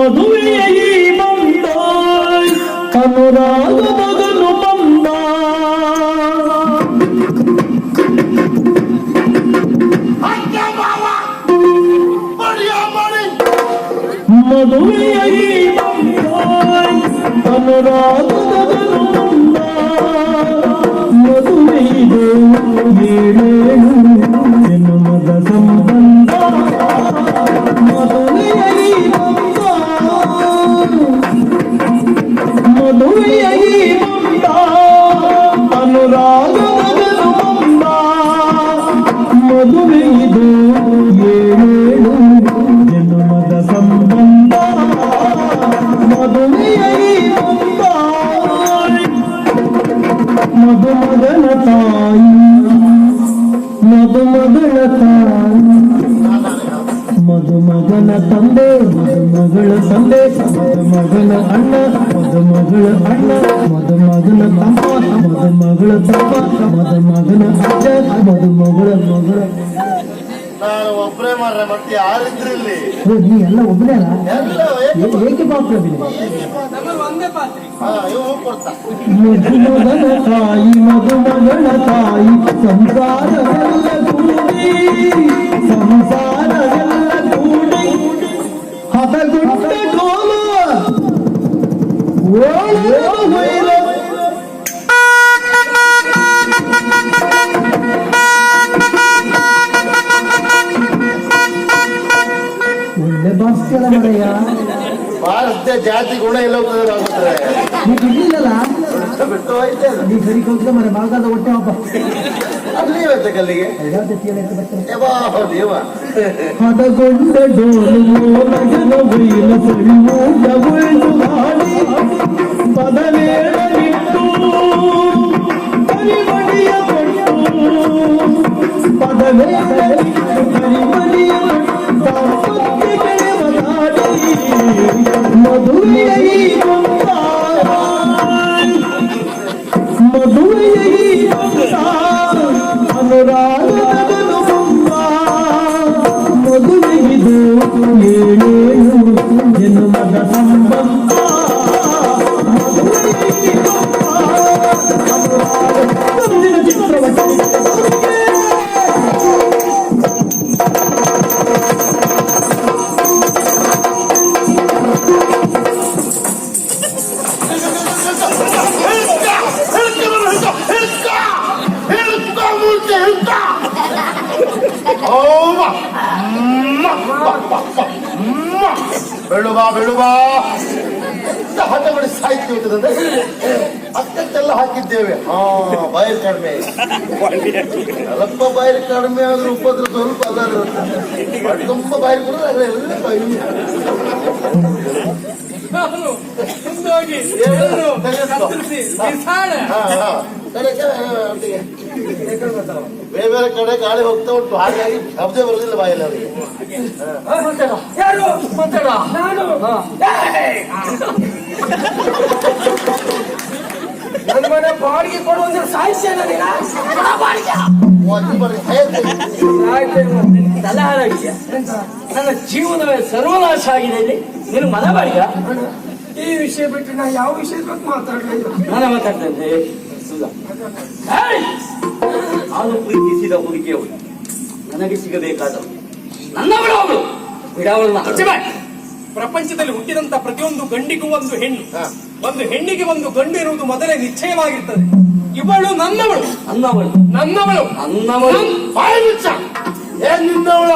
ಮದುವೆಯಾಗಿ ಬಂದ ಅನುರಾಗ ಮಗನು ಬಂದ ಮದುವೆಯಾಗಿ ಬಂದ ಅನುರಾಗ ಮಗನು ಬಂದ ಮದುವೆಯಿದು ಏಳೇಳು ಜನ್ಮದ ಸಂಬಂಧ ಮದುವೆಯಾಗಿ ಬಂದ ಮದುವೆಯಾಗಿ ಬಂದ ಅನುರಾಗ ಮಗನು ಬಂದ ಮದುವೆಯಿದು ಏಳೇಳು ಜನ್ಮದ ಸಂಬಂಧ ಮದುವೆಯಾಗಿ ಬಂದ ಮದುಮಗನ ತಾಯಿ ಮದುಮಗಳ ತಾಯಿ ಮದುಮಗನ ತಂದೆ ಮದುಮಗಳ ತಂದೆ ಮದುಮಗನ ಅಣ್ಣ ಮದುಮಗಳ ಅಣ್ಣ ಮದುಮಗನ ತಮ್ಮ ಮದುಮಗಳ ತಮ್ಮ ಮದುಮಗನ ಅಜ್ಜ ಮದುಮಗಳ ಮಗಳ ನಾನು ಒಬ್ಬರೇ ಮಾಡ್ರೆ ಮತ್ತೆ ಯಾರಿದ್ರಲ್ಲಿ ನೀ ಎಲ್ಲ ಒಬ್ಬನೇ ಏಕೆ ಪಾತ್ರ ಮದುಮಗನ ತಾಯಿ ಮದುಮಗಳ ತಾಯಿ ಸಂಸಾರವೆಲ್ಲ ಕೂಡಿ ಸಂಸಾರವೆಲ್ಲ ಕೂಡಿ ಹದಗುಟ್ಟ ಕೋಲು ಒಳ್ಳೆ ಭಾಷೆಲ್ಲ ಮರೆಯ ಭಾರತ ಜಾತಿ ಗುಣ ಎಲ್ಲ ಹೋಗ್ತದೆ ನೀ ಬಿಡ್ಲಿಲ್ಲಲ್ಲ ಬಿಟ್ಟು ಹೋಯ್ತೆ ನೀ ಸರಿ ಹೋಗ್ತದೆ ಮನೆ ಭಾಗದ ಹೊಟ್ಟೆ ಹಬ್ಬ ಅಲ್ಲಿ ಇವತ್ತ ಕಲ್ಲಿಗೆ ಹದಗೊಂಡ ಡೋಲು ನಗನ ಬೈಲ ಸರಿವು ಡಬುಳು ಹಾಡಿ ಪದವೇಳಲಿಟ್ಟು ಕರಿಮಣಿಯ ಕೊಟ್ಟು ಪದವೇಳಲಿಟ್ಟು ಕರಿಮಣಿಯ ಮದುವೆಯಾಗಿ ಬಂದ ಮದುವೆಯಾಗಿ ಬಂದ ಅನುರಾಗ ಮಗನು ಬಂದ ಮದುವೆಗಿದು ಏಳೇಳು ಜನ್ಮದ ಸಂಬಂಧ ಮದುವೆಯಾಗಿ ಬಂದ ಅನುರಾಗ ಮುಂದಿನ ಚಿತ್ರವಟ್ಟೆ ಬೆಳುಬಾ ಬೆಳುಬಾ ಹಠ ಮಾಡಿ ಸಾಹಿತ್ಯ ಹೋಗ್ತದಂದ್ರೆ ಅಷ್ಟೆಲ್ಲ ಹಾಕಿದ್ದೇವೆ ಬಾಯಿಲ್ ಕಡಿಮೆ ಸ್ವಲ್ಪ ಬಾಯಿಲ್ ಕಡಿಮೆ ಆದ್ರೂ ಉಪದ್ರ ಸ್ವಲ್ಪ ಅದಾದ್ರು ತುಂಬ ಬಾಯಿಲ್ ಕೂಡ ಎಲ್ಲ ಬಾಯಿ ಬೇರೆ ಬೇರೆ ಕಡೆ ಗಾಳಿ ಹೋಗ್ತಾ ಉಂಟು ಹಾಗಾಗಿ ಶಬ್ದ ಬರುದಿಲ್ಲ ಬಾಯಲ್ಲಿ ಅವರಿಗೆ ನನ್ನ ಮನೆ ಬಾಡಿಗೆ ಕೊಡುವಂದ್ರೆ ಸಾಹಿತ್ಯ ನನ್ನ ಜೀವನವೇ ಸರ್ವನಾಶ ಆಗಿದೆ ಇಲ್ಲಿ ನೀನು ಮನ ಬಾಡಿಗ ಈ ವಿಷಯ ಬಿಟ್ಟು ನಾ ಯಾವ ವಿಷಯದ ಬಗ್ಗೆ ಮಾತಾಡಲಿಲ್ಲ ನಾನು ಮಾತಾಡ್ತಾ ಇದ್ದೆ ನಾನು ಪ್ರೀತಿಸಿದ ಹುಡುಗಿಯವರು ನನಗೆ ಸಿಗಬೇಕಾದವು ನನ್ನವಳು ಅವಳು ಬಿಡವಳನ್ನ ಪ್ರಪಂಚದಲ್ಲಿ ಹುಟ್ಟಿದಂತ ಪ್ರತಿಯೊಂದು ಗಂಡಿಗೂ ಒಂದು ಹೆಣ್ಣು ಒಂದು ಹೆಣ್ಣಿಗೆ ಒಂದು ಗಂಡು ಇರುವುದು ಮೊದಲೇ ನಿಶ್ಚಯವಾಗಿರ್ತದೆ ಇವಳು ನನ್ನವಳು ನನ್ನವಳು ನನ್ನವಳು ನನ್ನವಳು ಏನ್ ನಿನ್ನವಳ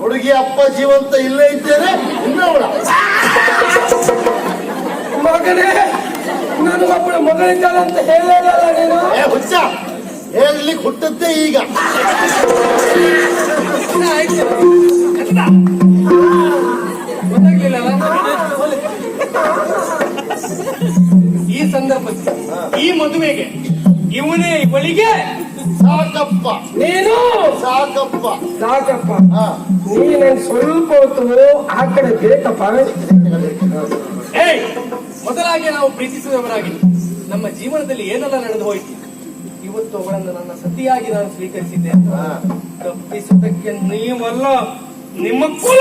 ಹುಡುಗಿ ಅಪ್ಪ ಜೀವಂತ ಇಲ್ಲೇ ಇದ್ದೇನೆ ನಿನ್ನವಳ ಮಗನೇ ನನಗೊಬ್ಬಳ ಮಗಳಿದ್ದಾಳೆ ಅಂತ ಹೇಳಿಲ್ಲ ನೀನು ಹುಚ್ಚ ಹೇಳಲಿಕ್ಕೆ ಹುಟ್ಟದ್ದೇ ಈಗ ಗೊತ್ತಾಗ್ಲಿಲ್ಲ ಈ ಸಂದರ್ಭದಲ್ಲಿ ಈ ಮದುವೆಗೆ ಇವನೇ ಇವಳಿಗೆ ಸಾಕಪ್ಪ ನೀನು ಸಾಕಪ್ಪ ಸಾಕಪ್ಪ ನೀನು ಸ್ವಲ್ಪ ಹೊತ್ತು ಆ ಕಡೆ ಬೇಕಪ್ಪ ಮೊದಲಾಗಿ ನಾವು ಪ್ರೀತಿಸುವವರಾಗಿ ನಮ್ಮ ಜೀವನದಲ್ಲಿ ಏನೆಲ್ಲ ನಡೆದು ಹೋಯಿತು ಇವತ್ತು ಅವಳನ್ನು ನನ್ನ ಸತಿಯಾಗಿ ನಾನು ಸ್ವೀಕರಿಸಿದ್ದೆ ತಪ್ಪಿಸುವುದಕ್ಕೆ ನೀವಲ್ಲ ನಿಮ್ಮ ಕುಲ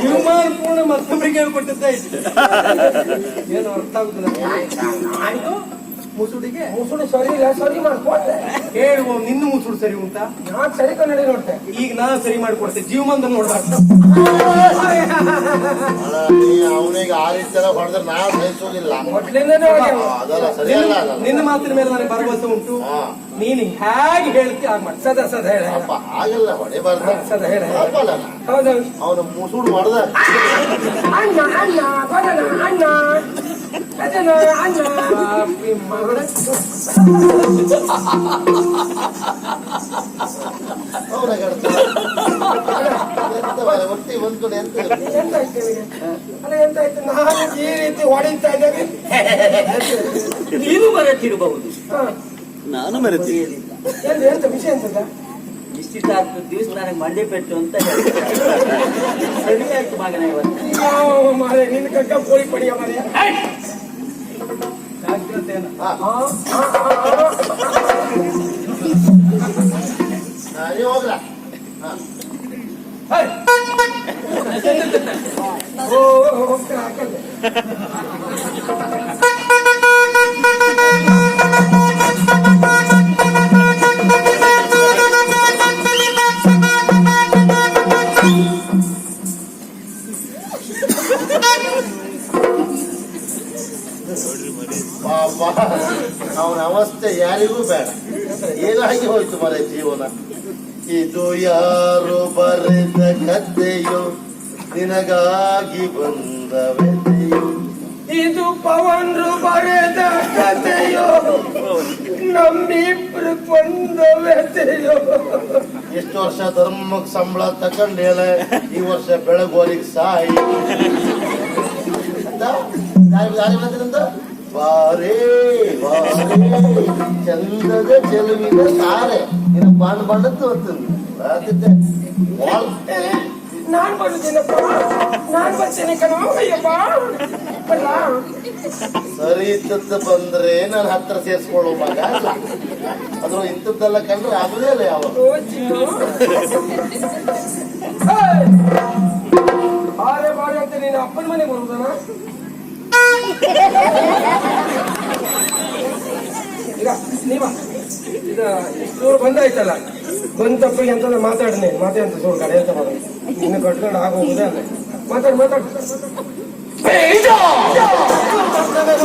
ಜೀವಮಾನ ಪೂರ್ಣ ಮತ್ತೊಬ್ಬರಿಗೆ ಹೇಳ್ಕೊಟ್ಟಿದ್ದೆ ಇದು. ಏನು ಅರ್ಥ ಆಗುದಿಲ್ಲ. ಆಯ್ತು ಮುಸುಡಿಗೆ ಮುಸುಡಿ ಸರಿ ಇಲ್ಲ, ಸರಿ ಮಾಡ್ಕೊಂಡೆ. ಹೇಳುವ ನಿನ್ನ ಮುಸುಡು ಸರಿ ಉಂಟಾ? ನಾನ್ ಸರಿ ಕನ್ನಡಿ ನೋಡ್ತೆ. ಈಗ ನಾ ಸರಿ ಮಾಡಿಕೊಡ್ತೇನೆ. ಜೀವಮಾನದ ನೋಡ್ಬಾರ್ದು. ಅವನಿಗೆ ಆ ರೀತಿ ಎಲ್ಲ ಹೊಡೆದ್ರೆ ನಾವು ಸಹಿಸೋದಿಲ್ಲ. ಮೊದ್ಲಿಂದನೇ ಹೋಗ್ಯಾವ. ಅದಲ್ಲ ಸರಿಯಲ್ಲ ಅದಲ್ಲ. ನಿನ್ನ ಮಾತಿನ ಮೇಲೆ ನನಗೆ ಭರವಸೆ ಉಂಟು. ಹಾ. ನೀನು ಹೇಗೆ ಹೇಳ್ತಿ ಹಾಗೆ ಮಾಡಿ. ಸದಾ ಸದಾ ಹೇಳ. ಅಪ್ಪ ಆಗಲ್ಲ ಹೊಡೆಬಾರ್ದು. ಸದಾ ಹೇಳ. ಅಪ್ಪಲ್ಲ ಹೌದೌದು. ಅವನ ಮುಸುಡು ಮಾಡ್ದ ಅಣ್ಣ ಅಣ್ಣ ಬರೋಣ ಅಣ್ಣ ಅದನ್ನ ಅಣ್ಣ ಬಾಪಿ ಮಗಳ. ಅವನ ಒತ್ತಿ ಒಂದ್ ಕಡೆ ಎಂತ ಎಂತಾಯ್ತು ನಿಮಗೆ? ಅಲ್ಲ ಎಂತಾಯ್ತು? ನಾನು ಈ ರೀತಿ ಹೊಡಿತಾ ಇದ್ದೇವೆ. ನೀನು ಬರುತ್ತಿರಬಹುದು, ಹಾ. ನಾನು ಮರೆತಿ ಎಲ್ಲಿ ಎಂತ ವಿಷಯ ಎಂತದ? ಇಷ್ಟಿಷ್ಟ ಆಗ್ತದೆ ದಿವಸ ನನಗೆ ಮಂಡೆ ಪೆಟ್ಟು ಅಂತ ಹೇಳ್ತಾರೆ. ಸರಿ ಆಯ್ತು ಮಗನ ಇವತ್ತು. ಯಾವ ಮಾರೆ ನಿನ್ನ ಕಕ್ಕ ಕೋಳಿ ಪಡಿಯ ಮಾರೆ. ಜಾಗ್ರತೆಯನ್ನು. ನೀವು ಹೋಗ್ರ ಹೇಯ್! ಓ ಹೋಗ್ತಾ ಹಾಕಲ್ಲ. ಪಾಪ ಅವನ ಅವಸ್ಥೆ ಯಾರಿಗೂ ಬೇಡ. ಏನಾಗಿ ಹೋಯ್ತು ಮರ ಜೀವನ. ಇದು ಯಾರು ಬರೆದ ಕಥೆಯೋ, ನಿನಗಾಗಿ ಬಂದ ವ್ಯಥೆಯೋ. ಇದು ಪವನ್ರು ಬರೆದ ಕಥೆಯೋ, ನಮ್ಮಿಬ್ರು ಕೊಂದ ವ್ಯಥೆಯೋ. ಎಷ್ಟು ವರ್ಷ ಧರ್ಮಕ್ಕೆ ಸಂಬಳ ತಕೊಂಡೇಳ, ಈ ವರ್ಷ ಬೆಳಗೋರಿಗೆ ಸಾಯಿ. ಬಾರೇ ಬಾರೇ ಚಂದದ ಚೆಲುವಿನ ತಾರೆ, ನಿನ್ನ ಬಣ್ಣ ಬಣ್ಣದ್ದು ಅಂತಂದು ನಾನ್ ಬರುತ್ತೇನಪ್ಪ, ನಾನ್ ಬರ್ತೇನೆ ಕಣೋ. ಅಯ್ಯಪ್ಪ ಬಲ್ಲ. ಸರಿ ಇದ್ದದ್ದು ಬಂದ್ರೆ ನಾನು ಹತ್ರ ಸೇರ್ಸ್ಕೊಳ್ಳೋ ಮಗ. ಅದ್ರ ಇಂಥದ್ದೆಲ್ಲ ಕಂಡ್ರೆ ಆಗುದೇ ಇಲ್ಲ ಯಾವ. ಓ ಚಿನ್ನು. ಬಾರೆ ಬಾರೆ ಅಂತ ನೀನು ಅಪ್ಪನ ಮನೆಗೆ ಬರುದನ? ಈಗ ನೀವ ಈಗ ಇಷ್ಟು ಬಂದಾಯ್ತಲ್ಲ, ಬಂದ ತಪ್ಪಿಗೆ ಅಂತ ಮಾತಾಡ್ನೆ ಮಾತಾಡ ಸೋರ್ ಕಡೆ ಅಂತ ಮಾಡೋದು. ಇನ್ನು ಕಟ್ಕೊಂಡು ಆಗೋಗುದೇ ಅಲ್ಲ. ಮಾತಾಡು ಮಾತಾಡು.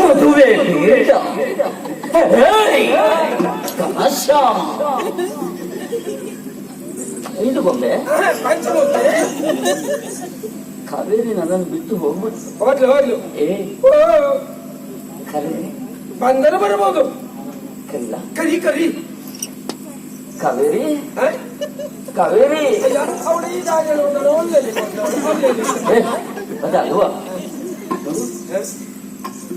ಮದುವೆ ಬೇಡ. ಇದು ಗೊಂಬೆ ಪಂಚಮೂರ್ತಿ ಕಾವೇರಿ ನನ್ನನ್ನು ಬಿಟ್ಟು ಹೋಗ್ಬಿಟ್ಟು. ಹೋಗ್ಲು ಹೋಗ್ಲು. ಏ ಓ ಕರೆ ಬಂದರೆ ಬರಬಹುದು. ಕರಿಲ್ಲ ಕರಿ ಕರಿ. ಕಾವೇರಿ ಕಾವೇರಿ. ಅವಳು ಈ ಜಾಗ ಒಳ್ಳೆಯಲ್ಲಿ ಅದಲ್ವಾ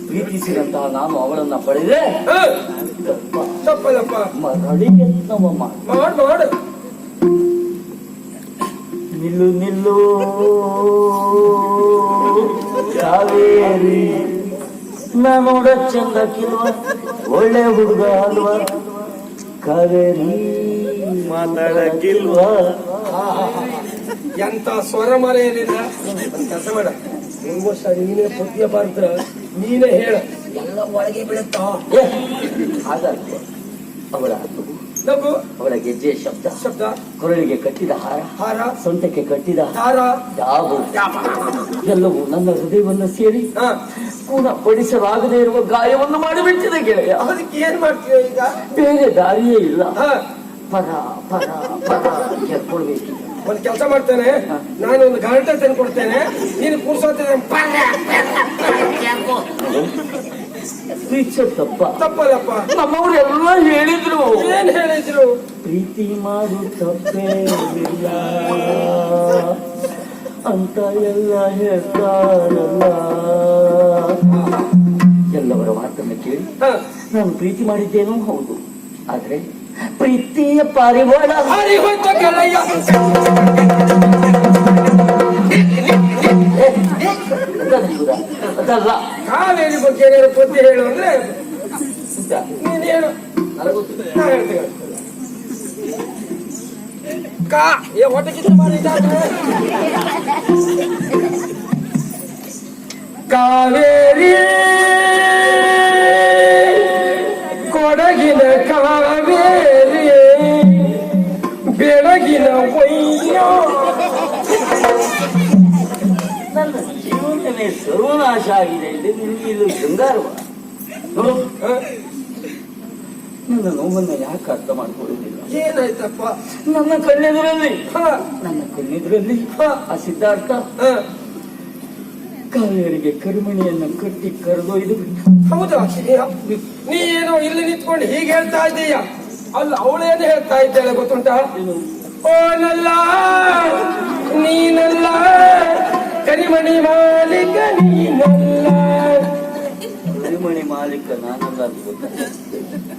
ಪ್ರೀತಿಸಿದಂತಹ ನಾನು ಅವಳನ್ನ ಪಡೆದ್ರೆ ತಪ್ಪದಪ್ಪ. ಮರಳಿಗೆ ನಮ್ಮ ಮಾಡು ಮಾಡು. ನಿಲ್ಲು ನಿಲ್ಲು ಕಾವೇರಿ, ನೋಡ ಚಂದಕ್ಕಿಲ್ವ, ಒಳ್ಳೆ ಹುಡುಗ ಅಲ್ವಾ ಕಾವೇರಿ, ಮಾತಾಡಕ್ಕಿಲ್ವಾ? ಎಂತ ಸ್ವರ ಮರೆಯಲಿಲ್ಲ. ಕೆಲಸ ಮಾಡ, ನಿಮ್ಗೋಸ್ಕರ ನೀನೇ ಪದ್ಯ ಬರ್ತ ನೀನೇ ಹೇಳ, ಎಲ್ಲ ಒಳಗೆ ಬೀಳುತ್ತಾ. ಹಾಗಲ್ವ ಅವಳ ನಗು, ಅವಳ ಗೆಜ್ಜೆ ಶಬ್ದ ಶಬ್ದ, ಕೊರಳಿಗೆ ಕಟ್ಟಿದ ಹಾರ, ಹಾರ, ಸೊಂಟಕ್ಕೆ ಕಟ್ಟಿದ ಹಾರ, ಡಾಬು ಎಲ್ಲವೂ ನನ್ನ ಹೃದಯವನ್ನು ಸೇರಿ ಪುನಃ ಪಡಿಸಲಾಗದೇ ಇರುವ ಗಾಯವನ್ನು ಮಾಡಿಬಿಟ್ಟಿದೆ ಗೆಳೆಯ. ಅದಕ್ಕೆ ಏನ್ ಮಾಡ್ತೀಯ ಈಗ? ಬೇರೆ ದಾರಿಯೇ ಇಲ್ಲ. ಹಾ, ಪರ ಪರ ಪರ ಕೆರ್ಕೊಳ್ಬೇಕು. ಒಂದ್ ಕೆಲಸ ಮಾಡ್ತೇನೆ, ನಾನು ಒಂದು ಗಂಟೆ ತಂದು ಕೊಡ್ತೇನೆ, ನೀನು ಕೂರ್ಸೋತೇನೆ. ಪ್ರೀತಿ ತಪ್ಪ ತಪ್ಪಲ್ಲಪ್ಪ. ನಮ್ಮವರೆಲ್ಲ ಹೇಳಿದ್ರು. ಏನ್ ಹೇಳಿದ್ರು? ಪ್ರೀತಿ ಮಾಡು ತಪ್ಪೇನಿಲ್ಲ ಅಂತ ಎಲ್ಲ ಹೇಳ್ತಾರಲ್ಲ. ಎಲ್ಲವರ ಮಾತನ್ನು ಕೇಳಿ ನಾನು ಪ್ರೀತಿ ಮಾಡಿದ್ದೇನೋ ಹೌದು, ಆದ್ರೆ ಪ್ರೀತಿಯ ಪಾರಿವಾಳ ಅದಲ್ಲ. ಕಾವೇರಿ ಬಗ್ಗೆ ಏನಾದ್ರು ಪದ್ಯ ಹೇಳು ಅಂದ್ರೆ ನೀನು ಹೇಳು, ನಾ ಹೇಳ್ತೇನೆ. ಹೊಟ್ಟೆ ಕಿತ್ತು ಮಾಡಿದ ಕಾವೇರಿ ಕೊಡಗಿನ ಕಾವೇರಿ ಬೆಳಗಿನ ಒಯ್ಯ ನನ್ನ ಜೀವನವೇ ಸರ್ವನಾಶ ಆಗಿದೆ ಇಲ್ಲಿ ನಿನಗೆ ಇದು ಶೃಂಗಾರವ ನೋಡು ನನ್ನ ನೋವನ್ನು ಯಾಕೆ ಅರ್ಥ ಮಾಡ್ಕೊಳ್ಳುವುದಿಲ್ಲ ಏನಾಯ್ತಪ್ಪ ನನ್ನ ಕಣ್ಣೆದುರಲ್ಲಿ ಆ ಸಿದ್ಧಾರ್ಥ ಕಾವೇರಿಗೆ ಕರುಮಣಿಯನ್ನು ಕಟ್ಟಿ ಕರೆದೊಯ್ದು ಬಿಟ್ಟು ಹೌದಾ ನೀ ಏನೋ ಇಲ್ಲಿ ನಿಂತ್ಕೊಂಡು ಹೀಗೆ ಹೇಳ್ತಾ ಇದ್ದೀಯ ಅಲ್ಲ ಅವಳೇನು ಹೇಳ್ತಾ ಇದ್ದಾಳೆ ಗೊತ್ತುಂಟಾ ಓನಲ್ಲ ನೀನಲ್ಲ ಕರಿಮಣಿ ಮಾಲೀಕ ನೀನಲ್ಲ ಕರಿಮಣಿ ಮಾಲೀಕ ನಾನಲ್ಲ ಅಂತ ಗೊತ್ತಾ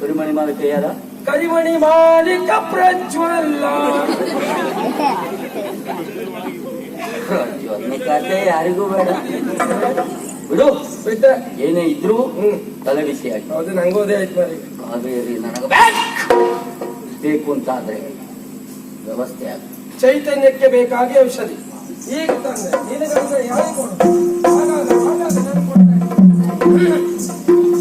ಕರಿಮಣಿ ಮಾಲೀಕ ಯಾರ ಕರಿಮಣಿ ಮಾಲೀಕ ಪ್ರಜ್ವಲ್ಲ ಕತೆ ಯಾರಿಗೂ ಬೇಡ ಬಿಡು ಬಿಟ್ಟೆ ಏನೇ ಇದ್ರು ತಲೆ ಬಿಸಿ ಆಗಿ ಹೌದು ನಂಗೋದೇ ಆಯ್ತು ಮಾರಿ ಕಾವೇರಿ ನನಗೆ ಬೇಕು ಅಂತ ಆದ್ರೆ ವ್ಯವಸ್ಥೆ ಆಗ ಚೈತನ್ಯಕ್ಕೆ ಬೇಕಾಗಿ ಔಷಧಿ ಈಗ ತಂದೆ ನಿನಗಂದ್ರೆ ಯಾರು ಕೊಡು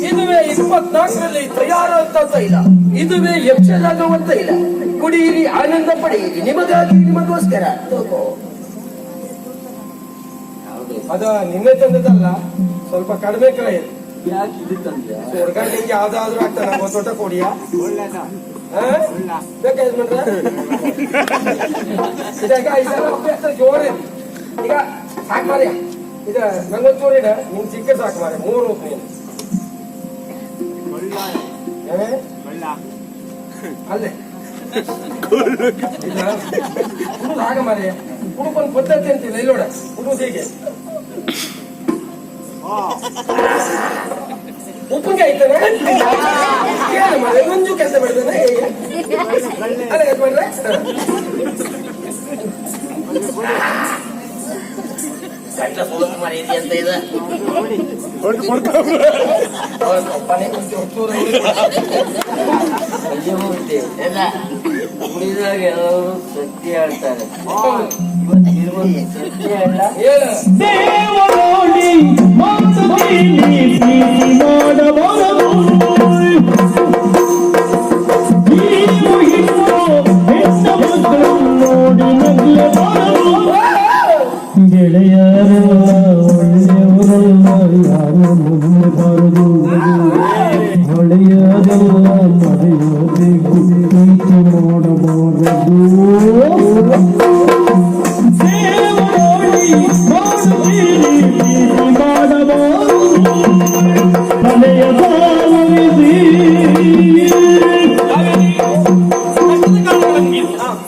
ಇದುವೇ 24ರಲ್ಲಿ ತಯಾರಾದ ತೈಲ ಇದುವೇ ಯಕ್ಷಲಾಗುವ ತೈಲ ಕುಡಿಯಿರಿ ಆನಂದ ಪಡೆಯಿರಿ ನಿಮಗಾಗಿ ನಿಮಗೋಸ್ಕರ ಅದ ನಿನ್ನೆ ತಂದದಲ್ಲ ಸ್ವಲ್ಪ ಕಡಿಮೆ ಕ್ರಯ ಯಾಕೆ ಇದು ತಂದೆ ಹೊರಗ ನಿಂಗೆ ಯಾವ್ದಾದ್ರು ಆಗ್ತಾನೆ ಒಂದು ತೋಟ ಕೊಡಿಯಾ ಬೇಕಾಯ್ತು ಇದಾಗ ಇದೆಲ್ಲ ಅಭ್ಯಾಸ ಜೋರಿ ಈಗ ಸಾಕು ಮಾರ್ಯ ಇದ ನಂಗೊಂಚೂರು ಇಡ ನಿಂಗೆ ಸಿಕ್ಕ ಸಾಕು ಮಾರ್ಯ 3 ಹೋಗ್ ನೀನು ಅಲ್ಲೇ ಇಲ್ಲ ಕುಡುದು ಆಗ ಮಾರ್ಯ ಕುಡುಕೊಂದು ಪದ್ಧತಿ ಅಂತಿಲ್ಲ ಇಲ್ಲೋಡ ಕುಡುದು ಹೀಗೆ ಉಪ್ಪಿಗೆ ಆಯ್ತಾನೆ ಕೇಳ ಮಾರ್ಯ ಮಂಜು ಕೆಲಸ ಮಾಡಿದಾನೆ ಅಲ್ಲ ಮಾಡ್ರೆ ಗಂಟ ಸೋಲಕ್ಕೆ ಮರೀತಿ ಅಂತ ಇದೆ ಕುಡಿದಾಗ ಎಲ್ಲರೂ ಸತ್ಯ ಹೇಳ್ತಾರೆ ಇವತ್ತು ಸತ್ಯ ಹೇಳ ದೇವರೋಡಿ ಮಾತುಕೇಳಿ ಪ್ರೀತಿ ಮಾಡಬಾರದು ನೀವು ಇನ್ನು ಹೆಣ್ಣ ಮಕ್ಕಳು ನೋಡಿ ನಗಲೇಬಾರದು ಗೆಳೆಯರೆಲ್ಲ ಒಳ್ಳೆಯವರೆಲ್ಲ ಯಾರು ನಂಬಬಾರದು ಒಳ್ಳೆಯದೆಲ್ಲ ಮರೆಯೋದಿಗೂ ಪ್ರೀತಿ ಮಾಡಬಾರದು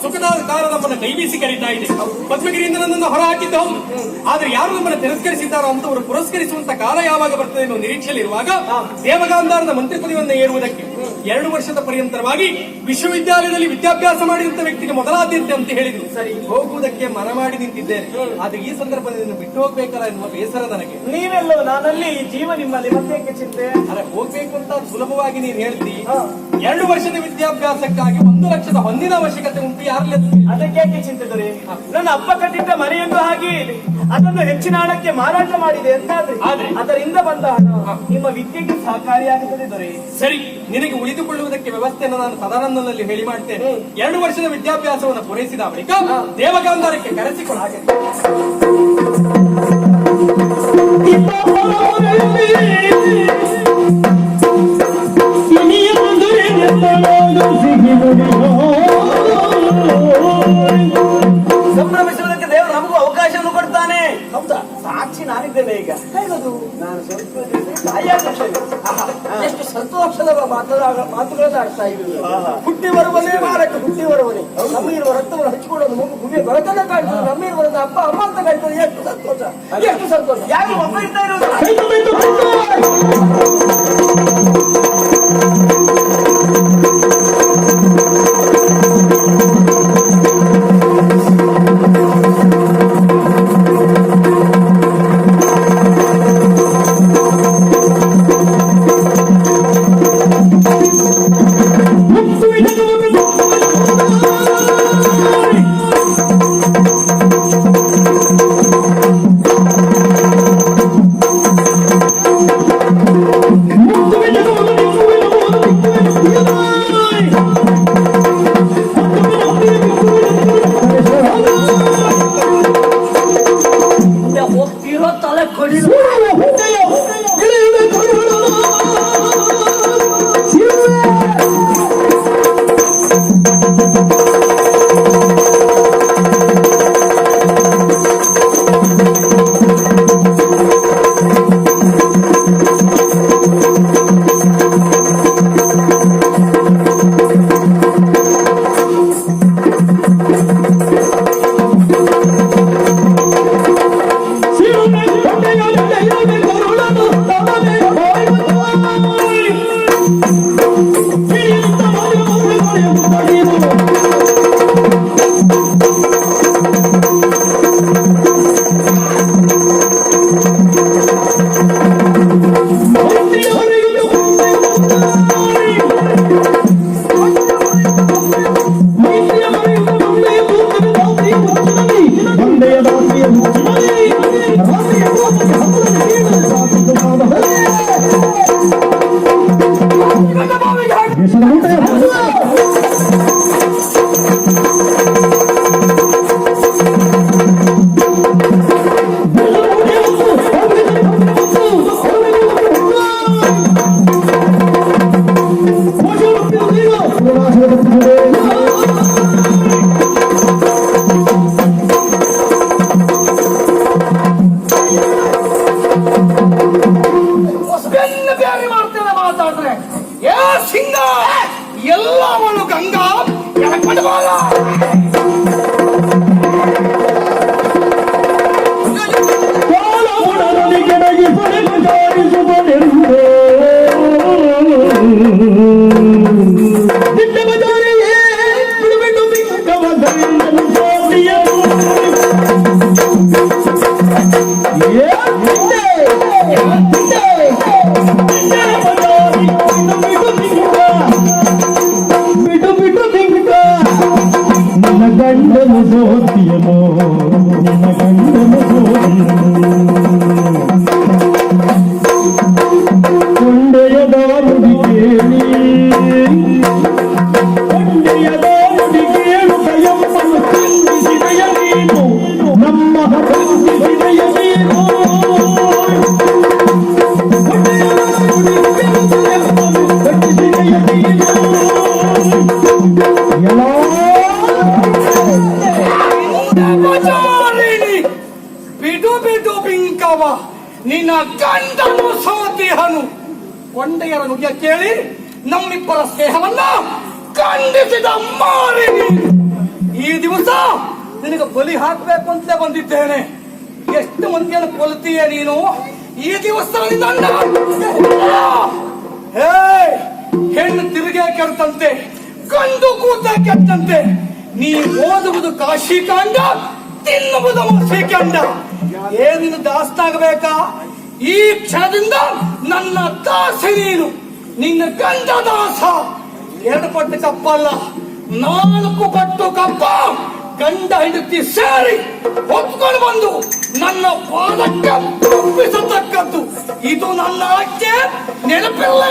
ಸುಖದ ಕಾಲ ನಮ್ಮನ್ನು ಕೈಬೀಸಿ ಕರೀತಾ ಇದೆ ಪದ್ಮಗಿರಿಯಿಂದ ನನ್ನನ್ನು ಹೊರ ಹಾಕಿದ್ದು ಹೌದು ಆದ್ರೆ ಯಾರು ನಮ್ಮನ್ನು ತಿರಸ್ಕರಿಸಿದ್ದಾರೋ ಅಂತವರು ಪುರಸ್ಕರಿಸುವಂತ ಕಾಲ ಯಾವಾಗ ಬರ್ತದೆ ಅನ್ನೋ ನಿರೀಕ್ಷೆಯಲ್ಲಿರುವಾಗ ದೇವಗಾಂಧಾರದ ಮಂತ್ರಿ ಪದವಿಯನ್ನು ಏರುವುದಕ್ಕೆ 2 ವರ್ಷದ ಪರ್ಯಂತರವಾಗಿ ವಿಶ್ವವಿದ್ಯಾಲಯದಲ್ಲಿ ವಿದ್ಯಾಭ್ಯಾಸ ಮಾಡಿದಂತ ವ್ಯಕ್ತಿಗೆ ಮೊದಲ ಆದ್ಯತೆ ಅಂತ ಹೇಳಿದ್ರು ಸರಿ ಹೋಗುವುದಕ್ಕೆ ಮನ ಮಾಡಿ ನಿಂತಿದ್ದೇನೆ ಆದ್ರೆ ಈ ಸಂದರ್ಭದಲ್ಲಿ ಬಿಟ್ಟು ಹೋಗ್ಬೇಕಲ್ಲ ಎನ್ನುವ ಬೇಸರ ನನಗೆ ನೀವೆಲ್ಲೋ ನಾನಲ್ಲಿ ಜೀವ ನಿಮ್ಮಲ್ಲಿ ಮತ್ತೆ ಚಿಂತೆ ಅರೆ ಹೋಗ್ಬೇಕು ಅಂತ ಸುಲಭವಾಗಿ ನೀನ್ ಹೇಳ್ತಿ 2 ವರ್ಷದ ವಿದ್ಯಾಭ್ಯಾಸಕ್ಕಾಗಿ 1 ಲಕ್ಷದ ಹೊಂದಿನ ಅವಶ್ಯಕತೆ ಉಂಟು ಯಾರಲ್ಲಿ ಅದಕ್ಕೆ ಚಿಂತಿದ್ರಿ ನನ್ನ ಅಪ್ಪ ಕಟ್ಟಿದ್ದ ಮನೆಯನ್ನು ಹಾಗೆ ಇದೆ ಅದನ್ನು ಹೆಚ್ಚಿನ ಹಣಕ್ಕೆ ಮಾರಾಟ ಮಾಡಿದೆ ಅಂತಾದ್ರೆ ಅದರಿಂದ ಬಂದ ಹಣ ನಿಮ್ಮ ವಿದ್ಯೆಗೆ ಸಹಕಾರಿಯಾಗುತ್ತದೆ ದೊರೆ ಸರಿ ನಿನಗೆ ಉಳಿದುಕೊಳ್ಳುವುದಕ್ಕೆ ವ್ಯವಸ್ಥೆಯನ್ನು ನಾನು ಸದಾನಂದನಲ್ಲಿ ಹೇಳಿ ಮಾಡ್ತೇನೆ 2 ವರ್ಷದ ವಿದ್ಯಾಭ್ಯಾಸವನ್ನು ಪೂರೈಸಿದ ಬಳಿಕ ದೇವಗಾಂಧಾರಕ್ಕೆ ಕರೆಸಿಕೊಳ್ಳ ಹಾಗೆ ಸಂಭ್ರಮಿಸುವುದಕ್ಕೆ ದೇವರು ನಮಗೂ ಅವಕಾಶವನ್ನು ಕೊಡ್ತಾನೆ ಹೌದಾ ಸಾಕ್ಷಿ ನಾನಿದ್ದೇನೆ ಈಗ ಹೇಳೋದು ನಾನು ಎಷ್ಟು ಸಂತೋಷದ ಮಾತುಗಳಾಗ್ತಾ ಇದ್ದೀವಿ ಹುಟ್ಟಿ ಬರುವನೇ ಮಾರಕ್ಕೆ ಹುಟ್ಟಿ ಬರುವನೇ ನಮ್ಮಿರುವ ರಕ್ತವನ್ನು ಹಚ್ಚಿಕೊಳ್ಳೋದು ಮಗು ಭೂಮಿಯ ಬೆಳಕನ್ನ ಕಾಣ್ತದೆ ನಮ್ಮಿರುವ ಅಪ್ಪ ಅಮ್ಮ ಅಂತ ಕಾಣ್ತದೆ ಎಷ್ಟು ಸಂತೋಷ ಎಷ್ಟು ಸಂತೋಷ ಯಾರು ಒಬ್ಬ ಇರ್ತಾ ಇರೋದು ಗಂಡನು ಸೋತಿಯನೋ ನಿನ್ನ ಗಂಡನು ಕೊಂಡೆಯದ ನುಡಿ ಕೇಳಿ ಕೊಂಡೆಯದ ನುಡಿ ಕೇಳು ಕಯಮ್ಮನು ಖಂಡಿಸಿದೆಯ ನೀನು ನಮ್ಮ ಖಂಡಿಸಿದೆಯ ನೀನು ಬಿಡು ಬಿಡು ಬಿಂಕವ ನಿನ್ನ ಗಂಡನು ಸೋತಿಹನು. ಕೊಂಡೆಯರ ನುಡಿಯ ಕೇಳಿ ನಮ್ಮಿಬ್ಬರ ಸ್ನೇಹವನ್ನ ಖಂಡಿಸಿದ ಮಾರಿ ನೀನು. ಈ ದಿವಸ ನಿನಗೆ ಬಲಿ ಹಾಕಬೇಕು ಅಂತಲೇ ಬಂದಿದ್ದೇನೆ. ಎಷ್ಟು ಮಂದಿಯನ್ನು ಕೊಲ್ತೀಯ ನೀನು ಈ ದಿವಸದಲ್ಲಿ? ಹೆಣ್ಣು ತಿರುಗೇ ಕೆಡ್ತಂತೆ, ಗಂಡು ಕೂತ ಕೆಟ್ಟಂತೆ. ನೀ ಓದುವುದು ಕಾಶಿಕಾಂಡ, ತಿನ್ನುವುದು ಮತ್ಸ್ಯಕಾಂಡ. ಏನಿನ್ನು ದಾಸ್ತಾಗಬೇಕಾ? ಈ ಕ್ಷಣದಿಂದ ನನ್ನ ದಾಸಿ ನೀನು, ನಿನ್ನ ಗಂಡ ದಾಸ. 2 ಪಟ್ಟು ಕಪ್ಪಲ್ಲ, 4 ಪಟ್ಟು ಕಪ್ಪ. ಗಂಡ ಹೆಂಡತಿ ಸೇರಿ ಹೊತ್ಕೊಂಡು ಬಂದು ನನ್ನ ಪಾದಕ್ಕೆ ಒಪ್ಪಿಸತಕ್ಕದ್ದು. ಇದು ನನ್ನ ಆಜ್ಞೆ, ನೆನಪಿಲ್ಲ.